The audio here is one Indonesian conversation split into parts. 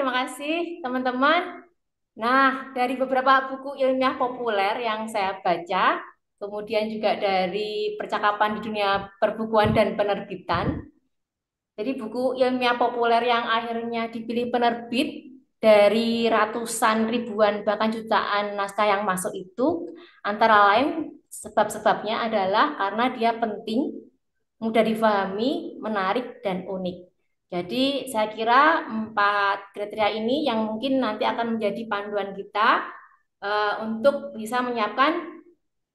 terima kasih teman-teman. Nah, dari beberapa buku ilmiah populer yang saya baca, kemudian juga dari percakapan di dunia perbukuan dan penerbitan, jadi buku ilmiah populer yang akhirnya dipilih penerbit dari ratusan ribuan bahkan jutaan naskah yang masuk itu, antara lain sebab-sebabnya adalah karena dia penting, mudah difahami, menarik, dan unik. Jadi saya kira empat kriteria ini yang mungkin nanti akan menjadi panduan kita untuk bisa menyiapkan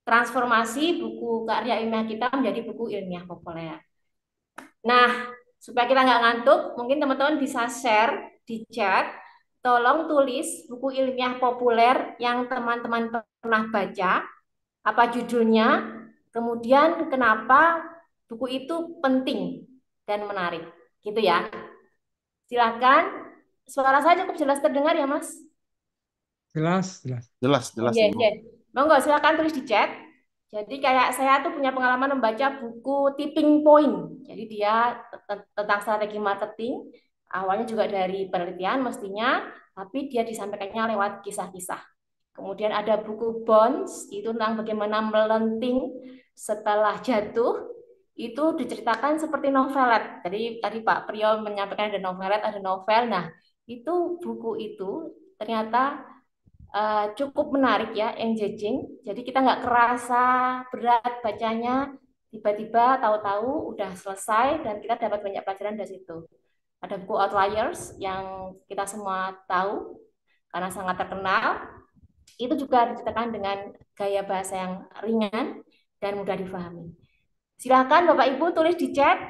transformasi buku karya ilmiah kita menjadi buku ilmiah populer. Nah, supaya kita nggak ngantuk, mungkin teman-teman bisa share di chat. Tolong tulis buku ilmiah populer yang teman-teman pernah baca, apa judulnya, kemudian kenapa buku itu penting dan menarik. Gitu ya. Silakan. Suara saya cukup jelas terdengar ya, Mas? Jelas, jelas. Jelas, jelas Iya, Ibu. iya. Monggo silakan tulis di chat. Jadi kayak saya tuh punya pengalaman membaca buku Tipping Point. Jadi dia tentang strategi marketing. Awalnya juga dari penelitian mestinya, tapi dia disampaikannya lewat kisah-kisah. Kemudian ada buku Bonds, itu tentang bagaimana melenting setelah jatuh. Itu diceritakan seperti novelet. Jadi tadi Pak Priyo menyampaikan ada novelet, ada novel. Nah, itu buku itu ternyata cukup menarik ya, engaging. Jadi kita nggak kerasa berat bacanya, tiba-tiba tahu-tahu udah selesai dan kita dapat banyak pelajaran dari situ. Ada buku Outliers yang kita semua tahu karena sangat terkenal. Itu juga diceritakan dengan gaya bahasa yang ringan dan mudah difahami. Silakan Bapak Ibu tulis di chat,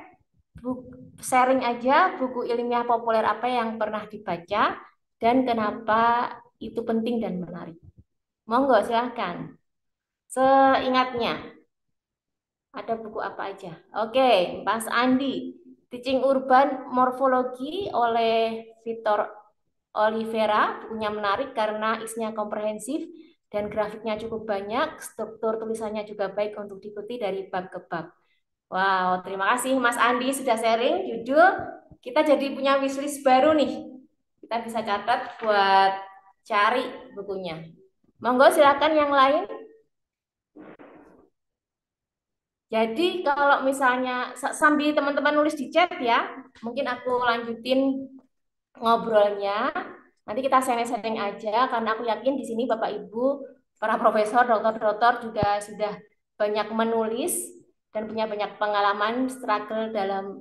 sharing aja buku ilmiah populer apa yang pernah dibaca dan kenapa itu penting dan menarik. Monggo silahkan. Seingatnya, ada buku apa aja? Oke, Mas Andi. Teaching Urban Morphology oleh Victor Oliveira. Bukunya menarik karena isinya komprehensif dan grafiknya cukup banyak. Struktur tulisannya juga baik untuk diikuti dari bab ke bab. Wow, terima kasih Mas Andi sudah sharing judul. Kita jadi punya wishlist baru nih. Kita bisa catat buat cari bukunya. Monggo silakan yang lain. Jadi kalau misalnya sambil teman-teman nulis di chat ya, mungkin aku lanjutin ngobrolnya. Nanti kita sharing-sharing aja karena aku yakin di sini Bapak Ibu, para profesor, dokter-dokter juga sudah banyak menulis dan punya banyak pengalaman struggle dalam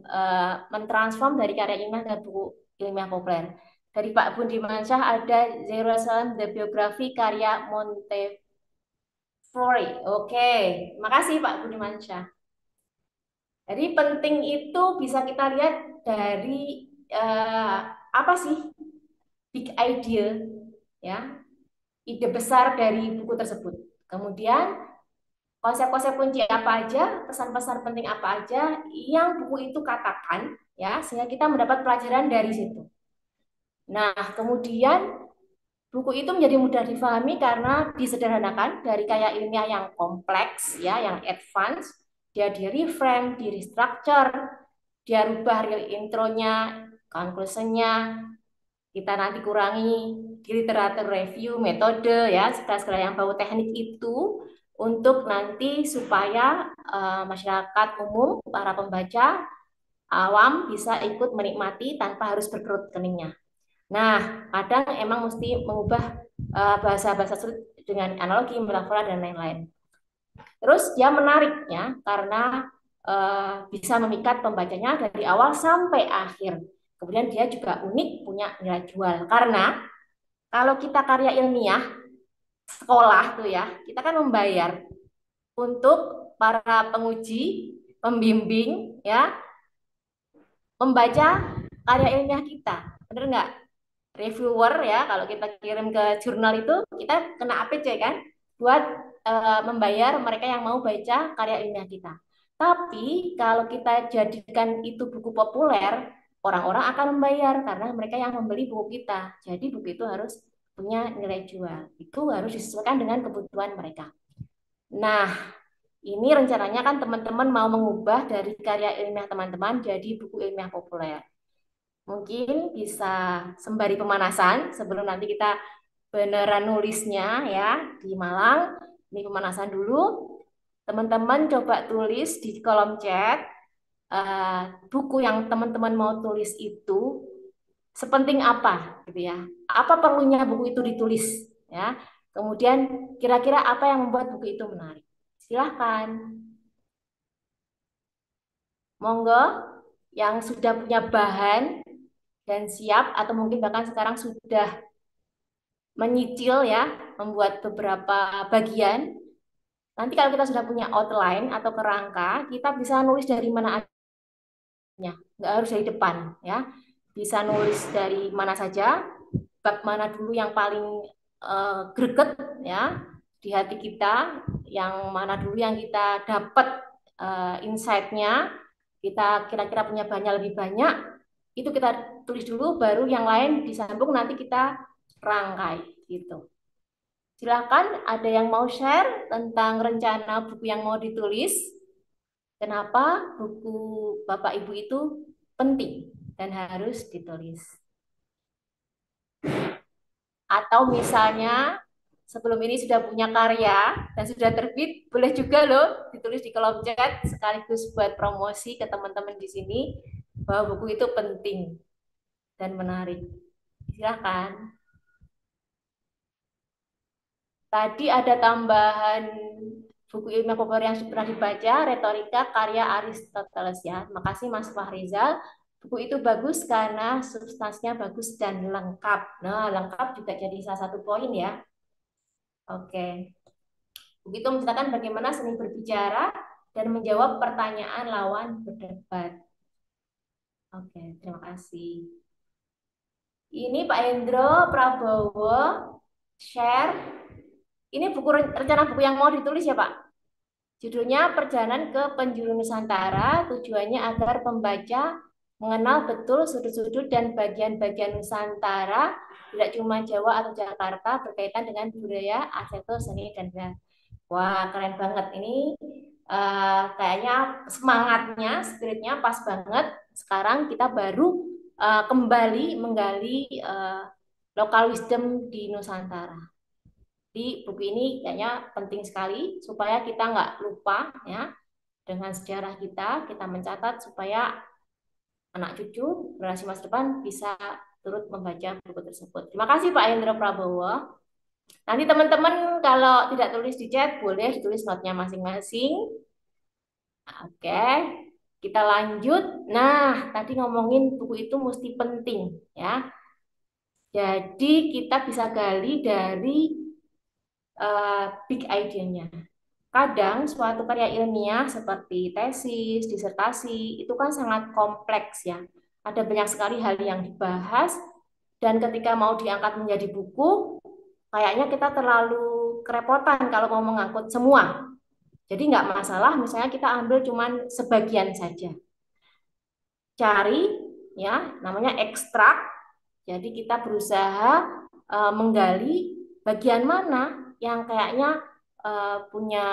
mentransform dari karya ilmiah ke buku ilmiah populer. Dari Pak Budimansyah ada Jerusalem The Biography karya Montefiore. Oke, makasih Pak Budimansyah. Jadi penting itu bisa kita lihat dari apa sih big idea ya, ide besar dari buku tersebut. Kemudian konsep-konsep kunci apa aja, pesan-pesan penting apa aja yang buku itu katakan ya, sehingga kita mendapat pelajaran dari situ. Nah, kemudian buku itu menjadi mudah difahami karena disederhanakan dari kayak ilmiah yang kompleks ya, yang advance, dia di reframe, di restructure, dia rubah real intronya, conclusionnya, kita nanti kurangi di literatur review, metode ya, segala-segala yang bau teknik itu untuk nanti supaya masyarakat umum, para pembaca awam bisa ikut menikmati tanpa harus berkerut keningnya. Nah, kadang emang mesti mengubah bahasa-bahasa sulit dengan analogi, metafora, dan lain-lain. Terus dia menariknya karena bisa memikat pembacanya dari awal sampai akhir. Kemudian dia juga unik, punya nilai jual. Karena kalau kita karya ilmiah, sekolah tuh ya, kita kan membayar untuk para penguji, pembimbing, ya, membaca karya ilmiah kita. Bener nggak? Reviewer ya, kalau kita kirim ke jurnal itu, kita kena APC kan? Buat membayar mereka yang mau baca karya ilmiah kita. Tapi kalau kita jadikan itu buku populer, orang-orang akan membayar karena mereka yang membeli buku kita. Jadi buku itu harus punya nilai jual. Itu harus disesuaikan dengan kebutuhan mereka. Nah, ini rencananya kan teman-teman mau mengubah dari karya ilmiah teman-teman jadi buku ilmiah populer. mungkin bisa sembari pemanasan sebelum nanti kita beneran nulisnya ya di Malang. Ini pemanasan dulu. Teman-teman coba tulis di kolom chat buku yang teman-teman mau tulis itu sepenting apa gitu ya. Apa perlunya buku itu ditulis ya. Kemudian kira-kira apa yang membuat buku itu menarik. Silahkan. Monggo yang sudah punya bahan dan siap atau mungkin bahkan sekarang sudah menyicil ya, membuat beberapa bagian. Nanti kalau kita sudah punya outline atau kerangka, kita bisa nulis dari mana aja, nggak harus dari depan ya. Bisa nulis dari mana saja, bab mana dulu yang paling greget ya di hati kita, yang mana dulu yang kita dapat insight-nya, kita kira-kira punya bahannya lebih banyak, itu kita tulis dulu, baru yang lain disambung nanti kita rangkai gitu. Silakan, ada yang mau share tentang rencana buku yang mau ditulis? Kenapa buku Bapak Ibu itu penting dan harus ditulis? Atau misalnya sebelum ini sudah punya karya dan sudah terbit, boleh juga loh ditulis di kolom chat sekaligus buat promosi ke teman-teman di sini bahwa buku itu penting dan menarik. Silakan. Tadi ada tambahan buku ilmiah populer yang pernah dibaca, Retorika karya Aristoteles ya. Makasih Mas Fahrizal. Buku itu bagus karena substansinya bagus dan lengkap. Nah, lengkap juga jadi salah satu poin ya. Oke. Begitu menceritakan bagaimana seni berbicara dan menjawab pertanyaan lawan berdebat. Oke, terima kasih. Ini Pak Hendro Prabowo share. Ini buku rencana buku yang mau ditulis ya Pak? Judulnya Perjalanan ke Penjuru Nusantara, tujuannya agar pembaca mengenal betul sudut-sudut dan bagian-bagian Nusantara, tidak cuma Jawa atau Jakarta, berkaitan dengan budaya, arsitektur, seni, dan budaya. Wah, keren banget. Ini kayaknya semangatnya, spiritnya pas banget. Sekarang kita baru kembali menggali local wisdom di Nusantara. Di buku ini kayaknya penting sekali supaya kita nggak lupa ya dengan sejarah kita mencatat supaya anak cucu generasi masa depan bisa turut membaca buku tersebut. Terima kasih Pak Hendro Prabowo. Nanti teman-teman kalau tidak tulis di chat boleh ditulis notnya masing-masing. Oke, kita lanjut. Nah, tadi ngomongin buku itu mesti penting ya. Jadi kita bisa gali dari big idea-nya. Kadang suatu karya ilmiah seperti tesis, disertasi, itu kan sangat kompleks ya. Ada banyak sekali hal yang dibahas, dan ketika mau diangkat menjadi buku, kayaknya kita terlalu kerepotan kalau mau mengangkut semua. Jadi nggak masalah, misalnya kita ambil cuman sebagian saja. Cari, ya, namanya ekstrak. Jadi kita berusaha menggali bagian mana yang kayaknya punya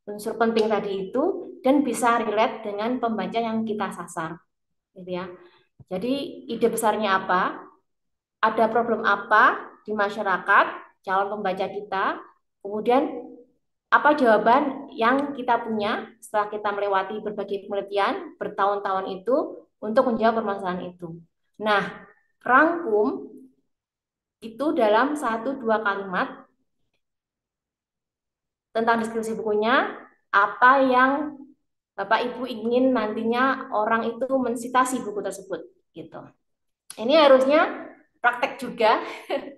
unsur penting tadi itu dan bisa relate dengan pembaca yang kita sasar, gitu ya. Jadi ide besarnya apa? Ada problem apa di masyarakat calon pembaca kita? Kemudian apa jawaban yang kita punya setelah kita melewati berbagai penelitian bertahun-tahun itu untuk menjawab permasalahan itu. Nah, rangkum itu dalam satu dua kalimat tentang deskripsi bukunya, apa yang Bapak Ibu ingin nantinya orang itu mensitasi buku tersebut gitu. Ini harusnya praktek juga,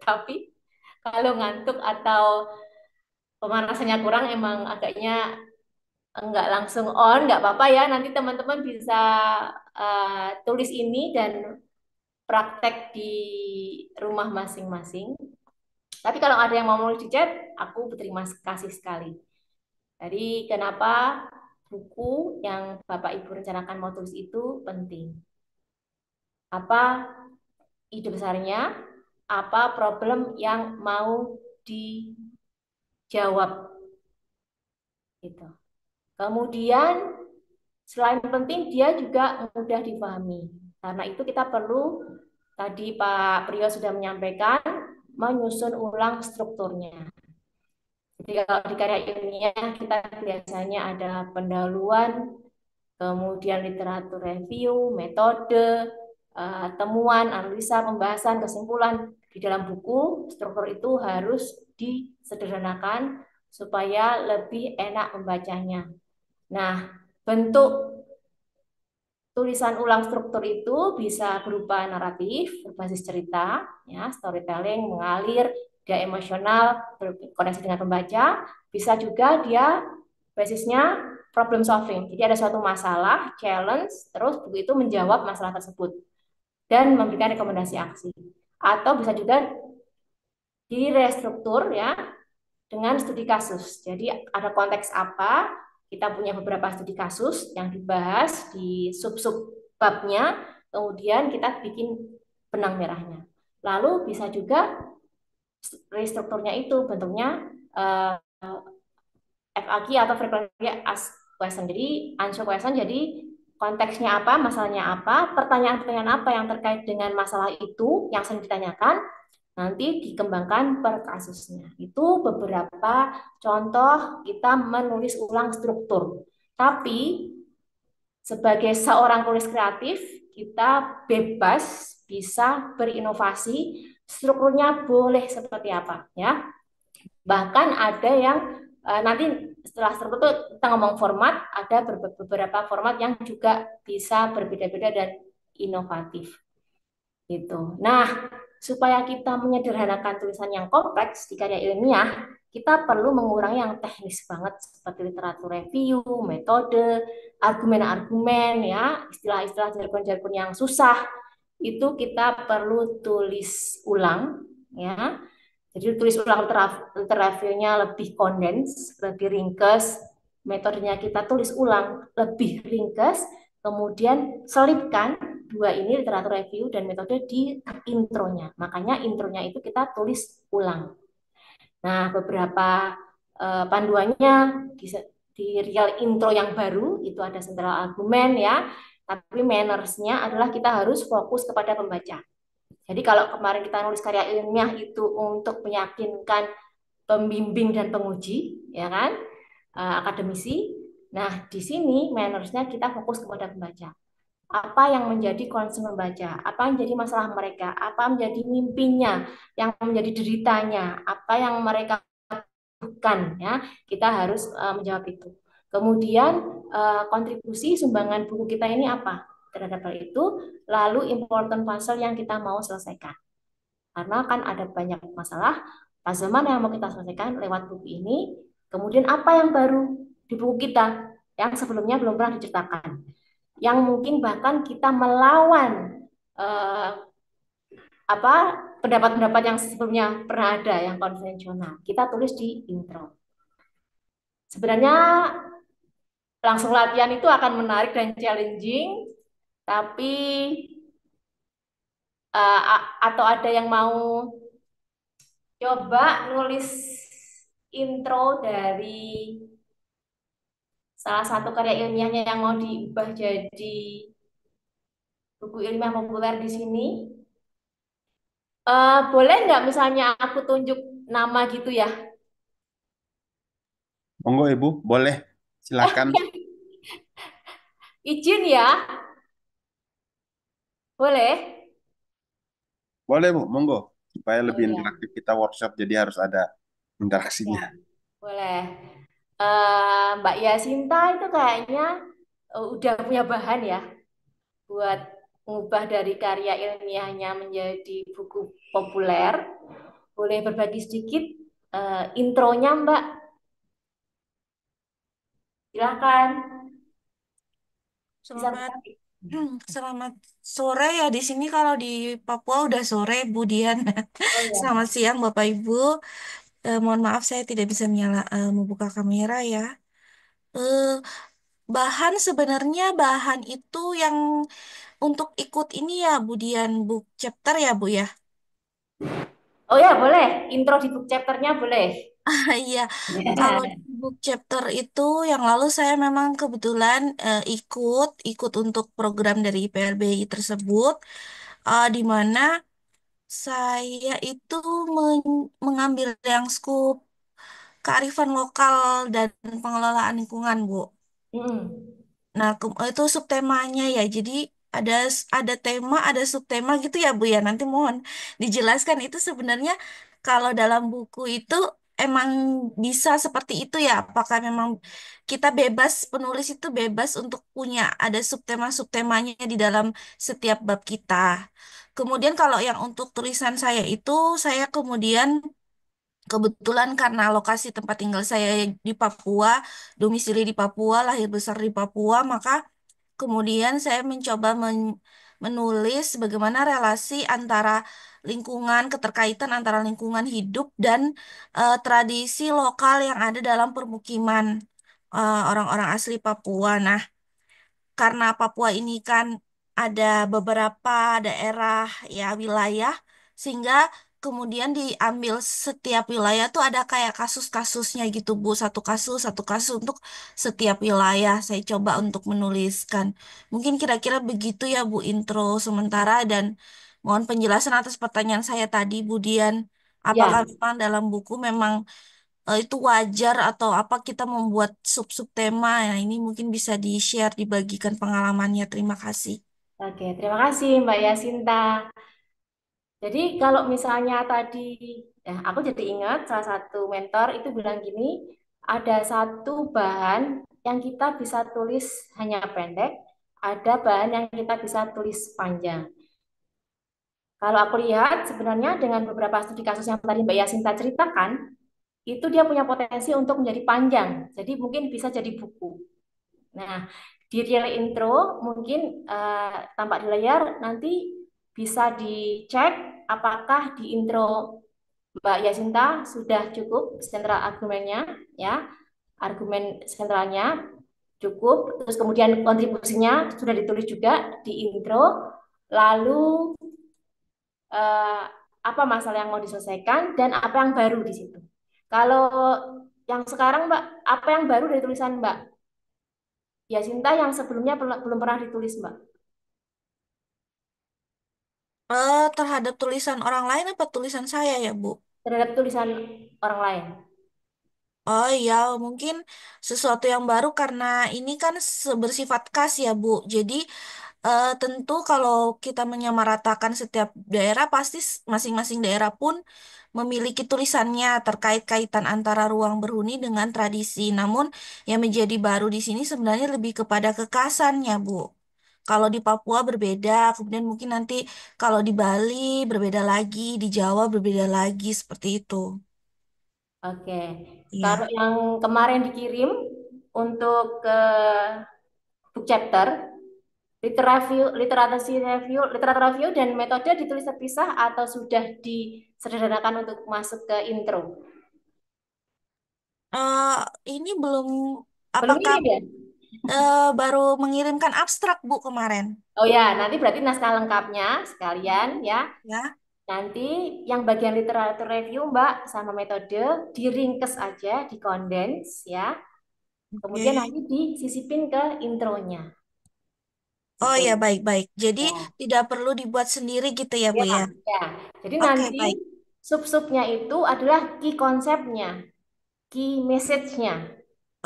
tapi kalau ngantuk atau pemanasannya kurang emang agaknya enggak langsung on, enggak apa-apa ya. Nanti teman-teman bisa tulis ini dan praktek di rumah masing-masing. Tapi kalau ada yang mau nulis di chat, aku berterima kasih sekali. Jadi kenapa buku yang Bapak Ibu rencanakan mau tulis itu penting? Apa ide besarnya? Apa problem yang mau dijawab? Gitu. Kemudian selain penting dia juga mudah dipahami. Karena itu kita perlu, tadi Pak Priyo sudah menyampaikan, menyusun ulang strukturnya. Jadi kalau di karya ilmiah kita biasanya ada pendahuluan, kemudian literatur review, metode, temuan, analisa, pembahasan, kesimpulan. Di dalam buku, struktur itu harus disederhanakan supaya lebih enak membacanya. Nah, bentuk tulisan ulang struktur itu bisa berupa naratif, berbasis cerita, ya, storytelling, mengalir, dia emosional, berkoneksi dengan pembaca. Bisa juga dia basisnya problem solving. Jadi ada suatu masalah, challenge, terus buku itu menjawab masalah tersebut dan memberikan rekomendasi aksi. Atau bisa juga direstruktur ya dengan studi kasus. Jadi ada konteks apa, kita punya beberapa studi kasus yang dibahas di sub-sub babnya, kemudian kita bikin benang merahnya. Lalu bisa juga restrukturnya itu bentuknya uh, FAQ atau frequently asked question. Jadi answer question, jadi konteksnya apa, masalahnya apa, pertanyaan-pertanyaan apa yang terkait dengan masalah itu yang sering ditanyakan, nanti dikembangkan per kasusnya. Itu beberapa contoh kita menulis ulang struktur. Tapi sebagai seorang tulis kreatif, kita bebas bisa berinovasi, strukturnya boleh seperti apa ya. Bahkan ada yang nanti setelah struktur itu kita ngomong format, ada beberapa format yang juga bisa berbeda-beda dan inovatif gitu. Nah, supaya kita menyederhanakan tulisan yang kompleks di karya ilmiah, kita perlu mengurangi yang teknis banget seperti literatur review, metode, argumen-argumen ya, istilah-istilah jargon-jargon yang susah itu kita perlu tulis ulang ya. Jadi tulis ulang reviewnya lebih kondens, lebih ringkas, metodenya kita tulis ulang lebih ringkas, kemudian selipkan dua ini literatur review dan metode di intronya. Makanya intronya itu kita tulis ulang. Nah, beberapa panduannya di real intro yang baru itu ada sentral argumen ya, tapi mannersnya adalah kita harus fokus kepada pembaca. Jadi kalau kemarin kita nulis karya ilmiah itu untuk meyakinkan pembimbing dan penguji, ya kan, akademisi. Nah, di sini mannersnya kita fokus kepada pembaca. Apa yang menjadi concern membaca, apa yang menjadi masalah mereka, apa yang menjadi mimpinya, yang menjadi deritanya, apa yang mereka bukan, ya kita harus menjawab itu. Kemudian kontribusi sumbangan buku kita ini apa terhadap hal itu, lalu important puzzle yang kita mau selesaikan. Karena kan ada banyak masalah, puzzle mana yang mau kita selesaikan lewat buku ini, kemudian apa yang baru di buku kita yang sebelumnya belum pernah diceritakan, yang mungkin bahkan kita melawan eh, apa pendapat-pendapat yang sebelumnya pernah ada yang konvensional. Kita tulis di intro. Sebenarnya langsung latihan itu akan menarik dan challenging, tapi atau ada yang mau coba nulis intro dari salah satu karya ilmiahnya yang mau diubah jadi buku ilmiah populer di sini. Boleh nggak misalnya aku tunjuk nama gitu ya? Monggo Ibu, boleh. Silakan. Izin ya, boleh? Boleh Bu, monggo. Supaya Oh lebih ya, interaktif kita workshop, jadi harus ada ya, interaksinya. boleh. Mbak Yasinta itu kayaknya udah punya bahan ya buat mengubah dari karya ilmiahnya menjadi buku populer. Boleh berbagi sedikit intronya, Mbak? Silakan. Bisa Selamat berbagi. selamat sore ya di sini kalau di Papua udah sore Bu Dian. Oh Selamat ya. siang Bapak Ibu. Mohon maaf saya tidak bisa membuka kamera ya. Eh, bahan sebenarnya bahan itu yang untuk ikut ini ya Bu Dian book chapter ya Bu ya. Oh ya, boleh. Intro di book chapternya boleh. Iya. Kalau book chapter itu yang lalu saya memang kebetulan ikut untuk program dari PLBI tersebut, di mana saya itu mengambil yang skup kearifan lokal dan pengelolaan lingkungan, Bu. Mm-mm. Nah, itu subtemanya ya. Jadi ada tema, ada subtema gitu ya, Bu ya. Nanti mohon dijelaskan itu sebenarnya kalau dalam buku itu emang bisa seperti itu ya. Apakah memang kita bebas, penulis itu bebas untuk punya ada subtema-subtemanya di dalam setiap bab kita. Kemudian kalau yang untuk tulisan saya itu, saya kemudian kebetulan karena lokasi tempat tinggal saya di Papua, domisili di Papua, lahir besar di Papua, maka kemudian saya mencoba menulis bagaimana relasi antara lingkungan, keterkaitan antara lingkungan hidup dan tradisi lokal yang ada dalam permukiman orang-orang asli Papua. Nah, karena Papua ini kan ada beberapa daerah ya wilayah sehingga kemudian diambil setiap wilayah tuh ada kayak kasus-kasusnya gitu Bu, satu kasus untuk setiap wilayah saya coba untuk menuliskan. Mungkin kira-kira begitu ya Bu intro sementara dan mohon penjelasan atas pertanyaan saya tadi Bu Dian. Apakah Ya, memang dalam buku memang itu wajar atau apa kita membuat sub-sub tema. Nah, ini mungkin bisa di-share, dibagikan pengalamannya. Terima kasih. oke. Terima kasih Mbak Yasinta. Jadi kalau misalnya tadi, ya aku jadi ingat salah satu mentor itu bilang gini, ada satu bahan yang kita bisa tulis hanya pendek, ada bahan yang kita bisa tulis panjang. Kalau aku lihat sebenarnya dengan beberapa studi kasus yang tadi Mbak Yasinta ceritakan, itu dia punya potensi untuk menjadi panjang. Jadi mungkin bisa jadi buku. Nah, di real intro mungkin tampak di layar nanti bisa dicek apakah di intro Mbak Yasinta sudah cukup sentral argumennya, ya, argumen sentralnya cukup, terus kemudian kontribusinya sudah ditulis juga di intro, lalu eh, apa masalah yang mau diselesaikan dan apa yang baru di situ. Kalau yang sekarang Mbak, apa yang baru dari tulisan Mbak Yasinta yang sebelumnya belum pernah ditulis Mbak? Terhadap tulisan orang lain apa tulisan saya ya, Bu? Terhadap tulisan orang lain. Oh iya, mungkin sesuatu yang baru karena ini kan bersifat khas ya, Bu. Jadi tentu kalau kita menyamaratakan setiap daerah, pasti masing-masing daerah pun memiliki tulisannya terkait kaitan antara ruang berhuni dengan tradisi. Namun yang menjadi baru di sini sebenarnya lebih kepada kekhasannya, Bu. Kalau di Papua berbeda, kemudian mungkin nanti kalau di Bali berbeda lagi, di Jawa berbeda lagi, seperti itu. Oke. Kalau Iya. yang kemarin dikirim untuk ke book chapter, literatur review dan metode ditulis terpisah atau sudah disederhanakan untuk masuk ke intro? Eh, ini belum, Belum apakah kirim ya? baru mengirimkan abstrak, Bu, kemarin? Oh ya, nanti berarti naskah lengkapnya sekalian ya. Ya. Nanti yang bagian literatur review Mbak sama metode diringkes aja, dikondens ya. Kemudian Oke. nanti disisipin ke intronya Oh gitu. ya, baik-baik. Jadi Ya, tidak perlu dibuat sendiri gitu ya, Bu ya, ya? ya. Jadi Oke, nanti baik. sub-subnya itu adalah key konsepnya, key message-nya.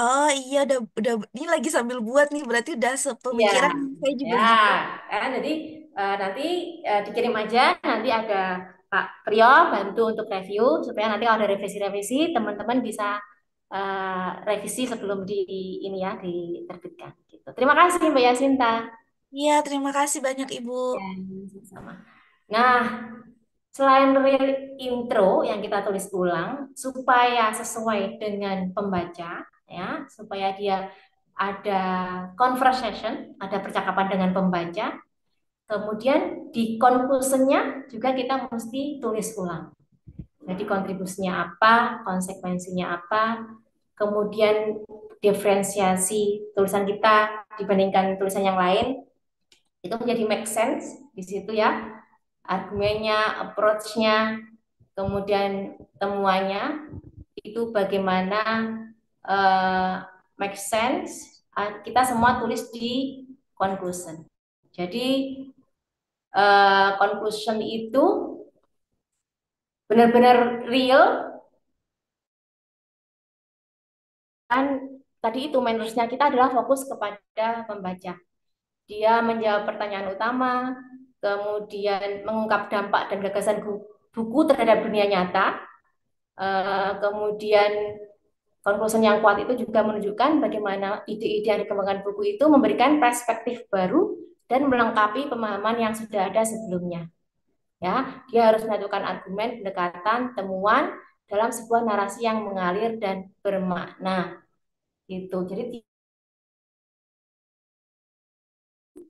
Oh iya, udah, ini lagi sambil buat nih, berarti udah Ya, sepemikiran saya juga ya. gitu. Jadi nanti dikirim aja, nanti ada Pak Priyo bantu untuk review supaya nanti kalau ada revisi-revisi teman-teman bisa revisi sebelum ini ya diterbitkan. Gitu. Terima kasih Mbak Yasinta. Iya, terima kasih banyak, Ibu. Ya, sama. Nah, selain real intro yang kita tulis ulang supaya sesuai dengan pembaca, ya, supaya dia ada conversation, ada percakapan dengan pembaca. Kemudian di conclusionnya juga kita mesti tulis ulang. Jadi kontribusinya apa, konsekuensinya apa, kemudian diferensiasi tulisan kita dibandingkan tulisan yang lain, itu menjadi make sense di situ ya. Argumennya, approach-nya, kemudian temuannya, itu bagaimana eh, make sense, kita semua tulis di conclusion. Jadi conclusion itu benar-benar real, kan tadi itu main-nya kita adalah fokus kepada pembaca. Dia menjawab pertanyaan utama, kemudian mengungkap dampak dan gagasan buku terhadap dunia nyata, kemudian konklusi yang kuat itu juga menunjukkan bagaimana ide-ide yang dikembangkan buku itu memberikan perspektif baru dan melengkapi pemahaman yang sudah ada sebelumnya. Ya, dia harus menentukan argumen, pendekatan, temuan dalam sebuah narasi yang mengalir dan bermakna. Gitu. Jadi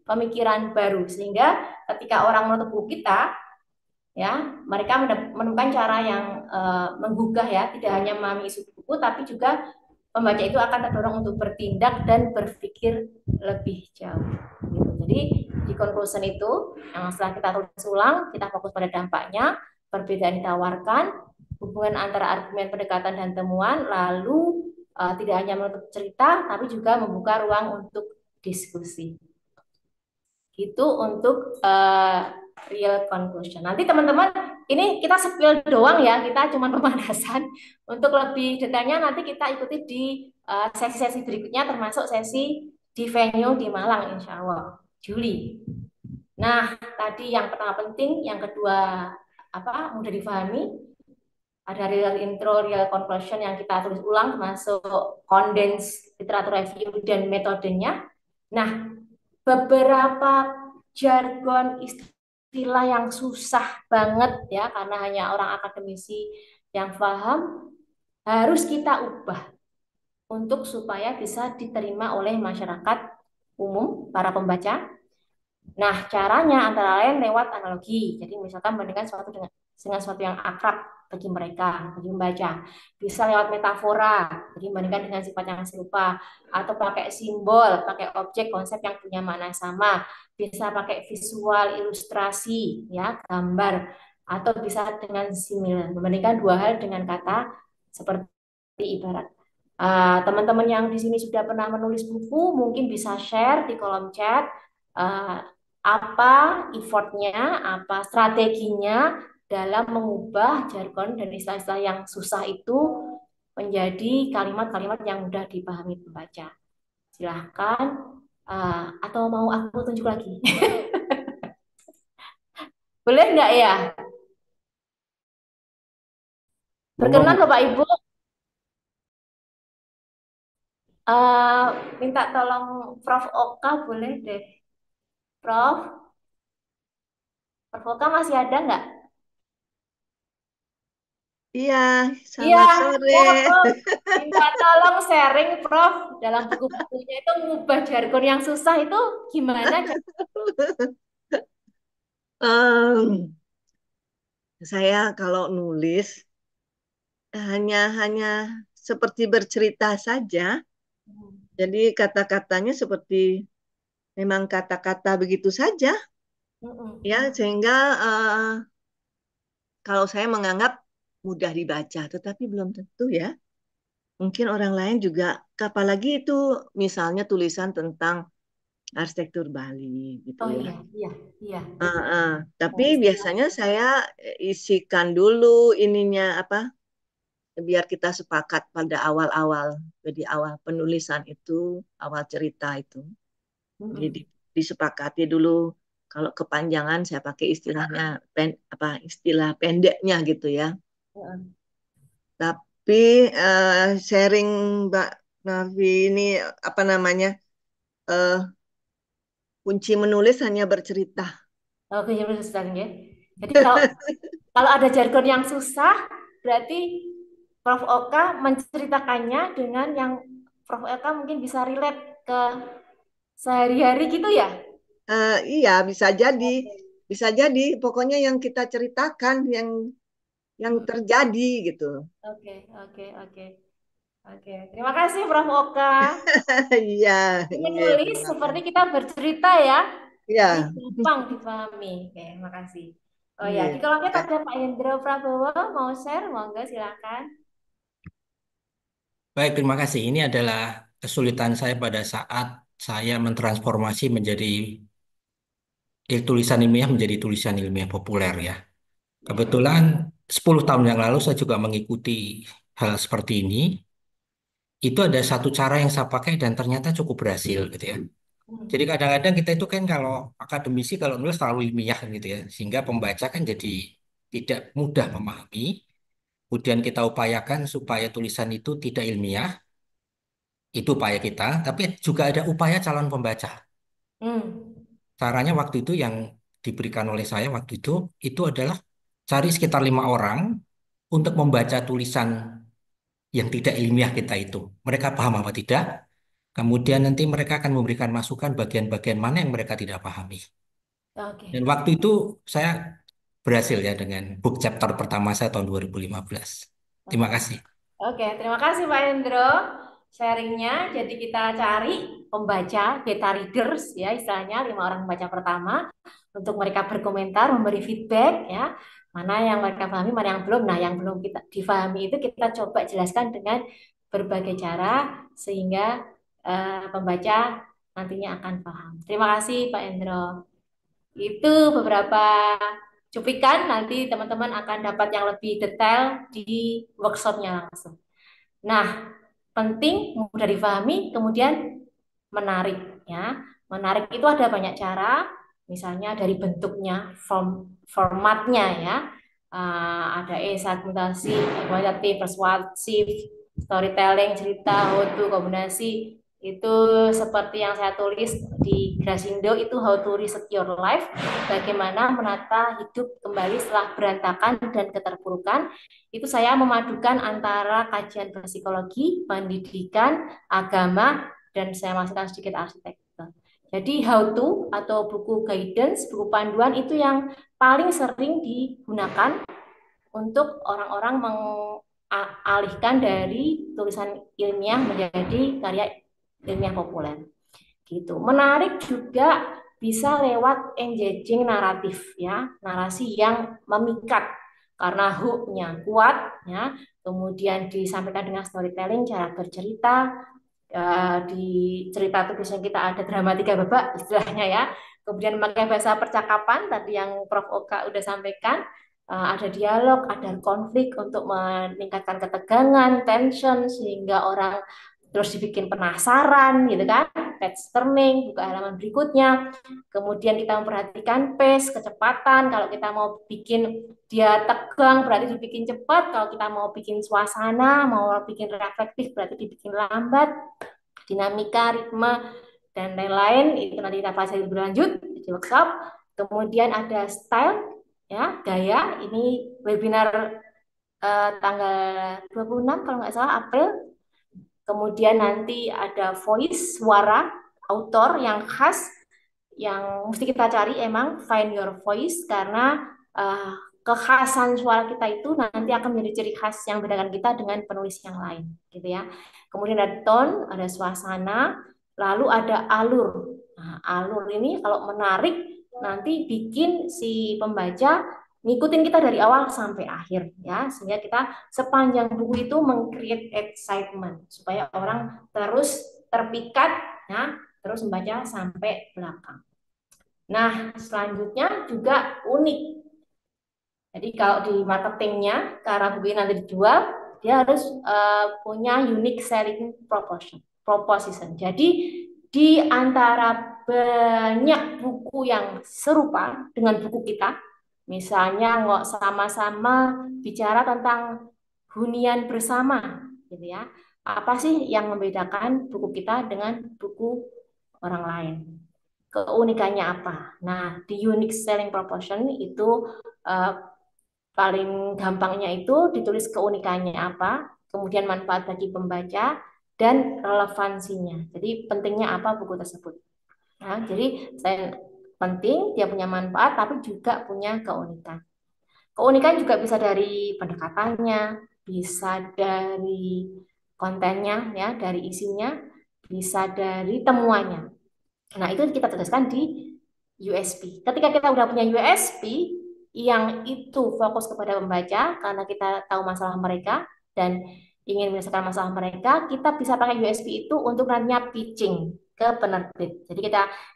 pemikiran baru sehingga ketika orang menutup buku kita, ya mereka menemukan cara yang menggugah, ya, tidak hanya memahami isi buku tapi juga pembaca itu akan terdorong untuk bertindak dan berpikir lebih jauh gitu. Jadi di conclusion itu yang setelah kita tulis ulang, kita fokus pada dampaknya, perbedaan ditawarkan, hubungan antara argumen, pendekatan, dan temuan, lalu tidak hanya menutup cerita tapi juga membuka ruang untuk diskusi. Itu untuk real conclusion. Nanti teman-teman, ini kita spill doang ya, kita cuma pemanasan. Untuk lebih detailnya nanti kita ikuti di sesi-sesi berikutnya, termasuk sesi di venue di Malang, insya Allah, Juli. Nah, tadi yang pertama penting, yang kedua mudah difahami, ada real intro, real conclusion yang kita tulis ulang, termasuk condensed literatur review dan metodenya. Nah, beberapa jargon istilah yang susah banget ya karena hanya orang akademisi yang paham, harus kita ubah untuk supaya bisa diterima oleh masyarakat umum, para pembaca. Nah, caranya antara lain lewat analogi. Jadi misalkan bandingkan sesuatu dengan sesuatu yang akrab bagi mereka, bagi membaca. Bisa lewat metafora, jadi bandingkan dengan sifat yang serupa. Atau pakai simbol, pakai objek, konsep yang punya makna sama. Bisa pakai visual, ilustrasi, ya, gambar. Atau bisa dengan simil, membandingkan dua hal dengan kata seperti ibarat. Teman-teman yang di sini sudah pernah menulis buku, mungkin bisa share di kolom chat. Uh, apa effortnya, apa strateginya dalam mengubah jargon dan istilah-istilah yang susah itu menjadi kalimat-kalimat yang mudah dipahami pembaca. Silahkan, atau mau aku tunjuk lagi? Boleh nggak ya? Monggo, Berkenan Bu. Bapak Ibu, minta tolong Prof. Oka, boleh deh. Prof. Oka masih ada nggak? Iya, Iya, selamat sore. ya Prof. Minta tolong sharing Prof. Dalam buku-bukunya itu mengubah jargon yang susah itu gimana? Em, saya kalau nulis hanya seperti bercerita saja. Jadi kata-katanya seperti memang kata-kata begitu saja, ya sehingga kalau saya menganggap mudah dibaca, tetapi belum tentu ya. Mungkin orang lain juga, apalagi itu misalnya tulisan tentang arsitektur Bali gitu Oh ya. iya, iya, iya. Tapi biasanya saya isikan dulu ininya apa, biar kita sepakat pada awal-awal, jadi awal penulisan itu, awal cerita itu. Jadi disepakati dulu. Kalau kepanjangan saya pakai istilahnya istilah pendeknya gitu ya. Tapi sharing Mbak Navi ini apa namanya? eh, kunci menulis hanya bercerita. Oke, ya susah ya. Jadi kalau ada jargon yang susah, berarti Prof. Oka menceritakannya dengan yang Prof. Oka mungkin bisa relate ke sehari-hari gitu ya? Iya, bisa jadi. Pokoknya yang kita ceritakan, yang terjadi gitu. Oke, oke, oke. Oke, terima kasih Prof. Oka. Iya, iya, Menulis terima seperti kita kasih. bercerita ya. Jadi Iya, gampang dipahami. Oke, makasih. Oh ya, iya. di kolom chat ada Pak Hendro Prabowo mau share, monggo silakan. Baik, terima kasih. Ini adalah kesulitan saya pada saat saya mentransformasi menjadi tulisan ilmiah menjadi tulisan ilmiah populer ya. Kebetulan 10 tahun yang lalu saya juga mengikuti hal seperti ini. Itu ada satu cara yang saya pakai dan ternyata cukup berhasil gitu ya. Jadi kadang-kadang kita itu kan kalau akademisi kalau nulis terlalu ilmiah gitu ya, sehingga pembaca kan jadi tidak mudah memahami. Kemudian kita upayakan supaya tulisan itu tidak ilmiah, itu upaya kita, tapi juga ada upaya calon pembaca. Hmm. Caranya waktu itu yang diberikan oleh saya waktu itu adalah cari sekitar 5 orang untuk membaca tulisan yang tidak ilmiah kita itu. Mereka paham apa tidak? Kemudian nanti mereka akan memberikan masukan bagian-bagian mana yang mereka tidak pahami. Dan Oke. waktu itu saya berhasil ya dengan book chapter pertama saya tahun 2015. Terima Oke. kasih. Oke, terima kasih Pak Hendro sharingnya. Jadi kita cari pembaca, beta readers ya istilahnya 5 orang pembaca pertama untuk mereka berkomentar, memberi feedback ya. Mana yang mereka pahami, mana yang belum. Nah, yang belum kita difahami itu kita coba jelaskan dengan berbagai cara sehingga pembaca nantinya akan paham. Terima kasih Pak Hendro. Itu beberapa cuplikan, nanti teman-teman akan dapat yang lebih detail di workshopnya langsung. Nah, penting, mudah difahami, kemudian menarik ya. Menarik itu ada banyak cara, misalnya dari bentuknya, formatnya ya. Ada esai, mutasi, kualitatif, persuasif, storytelling, cerita, how to, kombinasi. Itu seperti yang saya tulis di Grasindo itu how to reset your life, bagaimana menata hidup kembali setelah berantakan dan keterpurukan. Itu saya memadukan antara kajian psikologi, pendidikan, agama, dan saya masukkan sedikit arsitektur. Jadi how to atau buku guidance, buku panduan itu yang paling sering digunakan untuk orang-orang mengalihkan dari tulisan ilmiah menjadi karya ilmiah populer. Gitu. Menarik juga bisa lewat engaging naratif ya, narasi yang memikat karena hook-nya kuat ya, kemudian disampaikan dengan storytelling, cara bercerita, di cerita tulisnya kita ada dramatika babak istilahnya ya, kemudian memakai bahasa percakapan tadi yang Prof. Oka udah sampaikan, ada dialog, ada konflik untuk meningkatkan ketegangan, tension sehingga orang terus dibikin penasaran gitu kan, page turning, buka halaman berikutnya. Kemudian kita memperhatikan pace, kecepatan. Kalau kita mau bikin dia tegang berarti dibikin cepat. Kalau kita mau bikin suasana, mau bikin reflektif berarti dibikin lambat. Dinamika, ritme, dan lain-lain itu nanti kita pelajari lebih lanjut di workshop. Kemudian ada style, ya gaya. Ini webinar tanggal 26 kalau nggak salah April. Kemudian nanti ada voice, suara, autor yang khas, yang mesti kita cari emang find your voice karena kekhasan suara kita itu nanti akan menjadi ciri khas yang membedakan kita dengan penulis yang lain, gitu ya. Kemudian ada tone, ada suasana, lalu ada alur. Nah, alur ini kalau menarik nanti bikin si pembaca ngikutin kita dari awal sampai akhir ya, sehingga kita sepanjang buku itu meng-create excitement supaya orang terus terpikat ya, terus membaca sampai belakang. Nah, selanjutnya juga unik. Jadi kalau di marketingnya, karena buku ini nanti dijual, dia harus punya unique selling proposition. Jadi di antara banyak buku yang serupa dengan buku kita, misalnya nggak sama-sama bicara tentang hunian bersama, gitu ya. Apa sih yang membedakan buku kita dengan buku orang lain? Keunikannya apa? Nah, di unique selling proposition itu uh, paling gampangnya itu ditulis keunikannya apa, kemudian manfaat bagi pembaca dan relevansinya. Jadi pentingnya apa buku tersebut. Nah, jadi saya penting dia punya manfaat tapi juga punya keunikan. Keunikan juga bisa dari pendekatannya, bisa dari kontennya ya, dari isinya, bisa dari temuannya. Nah, itu kita tuliskan di USP. Ketika kita udah punya USP yang itu fokus kepada pembaca karena kita tahu masalah mereka dan ingin menyelesaikan masalah mereka, kita bisa pakai USB itu untuk nantinya pitching ke penerbit. Jadi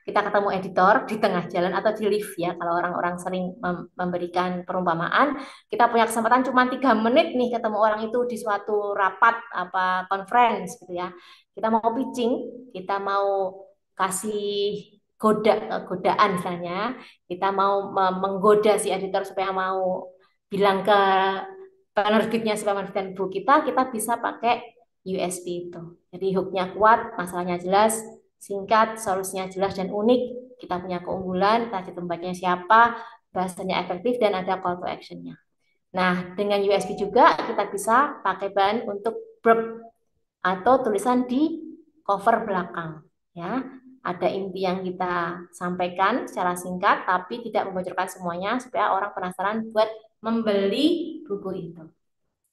kita ketemu editor di tengah jalan atau di lift ya. Kalau orang-orang sering memberikan perumpamaan, kita punya kesempatan cuma 3 menit nih ketemu orang itu di suatu rapat apa conference gitu ya. Kita mau pitching, kita mau kasih godaan misalnya, kita mau menggoda si editor supaya mau bilang ke penerbitnya supaya menerbitkan buku kita bisa pakai USB itu. Jadi hooknya kuat, masalahnya jelas, singkat, solusinya jelas dan unik. Kita punya keunggulan, target pembacanya siapa, bahasanya efektif, dan ada call to action-nya. Nah, dengan USB juga kita bisa pakai bahan untuk blurb atau tulisan di cover belakang. Ya, ada inti yang kita sampaikan secara singkat, tapi tidak membocorkan semuanya supaya orang penasaran buat membeli buku itu.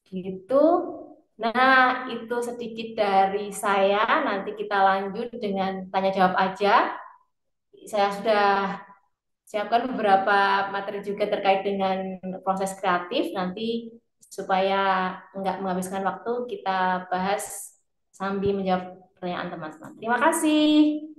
Gitu. Nah, itu sedikit dari saya. Nanti kita lanjut dengan tanya jawab aja. Saya sudah siapkan beberapa materi juga terkait dengan proses kreatif. Nanti supaya nggak menghabiskan waktu, kita bahas sambil menjawab pertanyaan teman-teman. Terima kasih.